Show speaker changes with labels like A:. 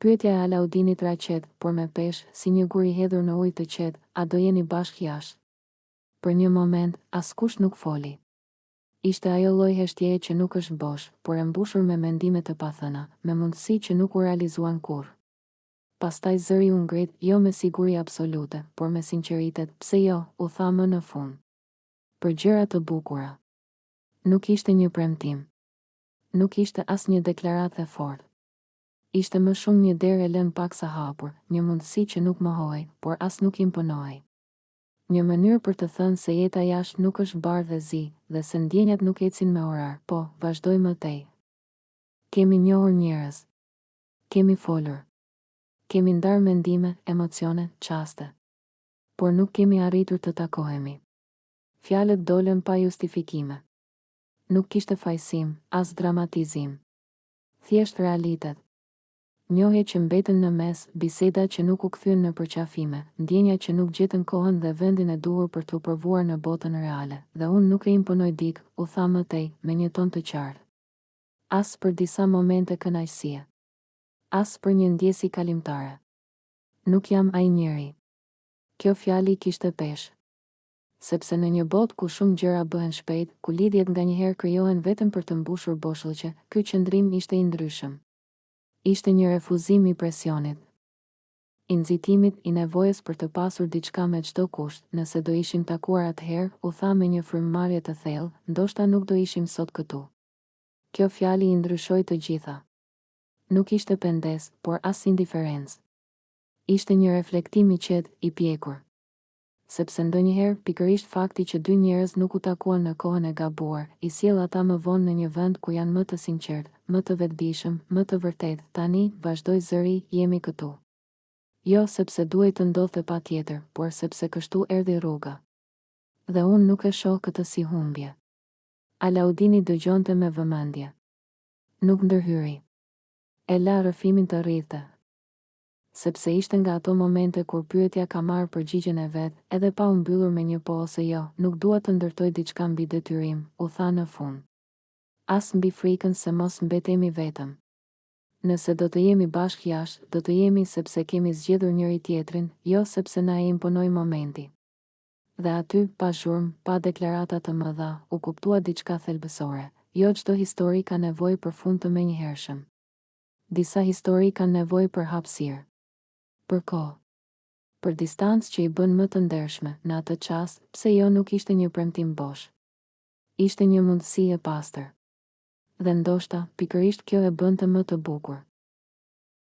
A: Pyetja e Alaudinit ra qetë, por me peshë, si një gur i hedhur në ujë të qetë, a do jeni bashkë jashtë? Për një moment, askush nuk foli. Ishte ajo lloj heshtjeje që nuk është bosh, por e mbushur me mendime të pathëna, me mundësi që nuk u realizuan kurrë. Pastaj zëri u ngrit, jo me siguri absolute, por me sinqeritet, pse jo, u tha më në fund. Për gjëra të bukura. Nuk ishte një premtim. Nuk ishte as një deklaratë e fortë. Ishte më shumë një derë e lënë paksa hapur, një mundësi që nuk mohoi, por as nuk imponoi. Një mënyrë për të thënë se jeta jashtë nuk është bardhë dhe zi, dhe se ndjenjat nuk ecin me orar, po, vazhdoj më tej. Kemi njohur njerëz. Kemi folur. Kemi ndarë mendime, emocione, çaste. Por nuk kemi arritur të takohemi. Fjalët dolën pa justifikime. Nuk kishte fajsim, as dramatizim. Thjesht realitet. Njohje që mbetën në mes, biseda që nuk u kthyen në përqafime, ndjenja që nuk gjetën kohën dhe vendin e duhur për t'u provuar në botën reale, dhe unë nuk e imponoj dik, u tha më tej, me një ton të qartë. As për disa momente kënaqësie. As për një ndjesi kalimtare. Nuk jam ai njeri. Kjo fjali kishte peshë. Sepse në një botë ku shumë gjëra bëhen shpejt, ku lidhjet nganjëherë krijohen vetëm për të mbushur boshllëqe, ky qëndrim ishte i ndryshëm. Ishte një refuzim i presionit. I nxitimit, i nevojës për të pasur diçka me çdo kusht, nëse do ishim takuar atëherë, u tha me një frymëmarrje të thellë, ndoshta nuk do ishim sot këtu. Kjo fjali i ndryshoi të gjitha. Nuk ishte pendes, por as indiferencë. Ishte një reflektim i qetë, i pjekur. Sepse ndonjëherë, pikërisht fakti që dy njerëz nuk u takuan në kohën e gabuar, i sjell ata më vonë në një vend ku janë më të sinqertë, më të vetëdijshëm, më të vërtetë. Tani, vazhdoi zëri, jemi këtu. Jo sepse duhej të ndodhte patjetër, por sepse kështu erdhi rruga. Dhe unë nuk e shoh këtë si humbje. Alaudini dëgjonte me vëmendje. Nuk ndërhyri. E la rrëfimin të rrithte. Sepse ishte nga ato momente kur pyetja ka marrë përgjigjen e vet, edhe pa u mbyllur me një po ose jo, nuk dua të ndërtoj diçka mbi detyrim, u tha në fund. As mbi frikën se mos mbetemi vetëm. Nëse do të jemi bashkë jashtë, do të jemi sepse kemi zgjedhur njëri tjetrin, jo sepse na e imponoi momenti. Dhe aty, pa zhurmë, pa deklarata të mëdha, u kuptua diçka thelbësore. Jo çdo histori ka nevojë për fund të menjëhershëm. Disa histori kanë nevojë për hapësirë. Për kohë. Për distancë që i bën më të ndershme, në atë çast, pse jo nuk ishte një premtim bosh. Ishte një mundësi e pastër. Dhe ndoshta, pikërisht kjo e bënte më të bukur.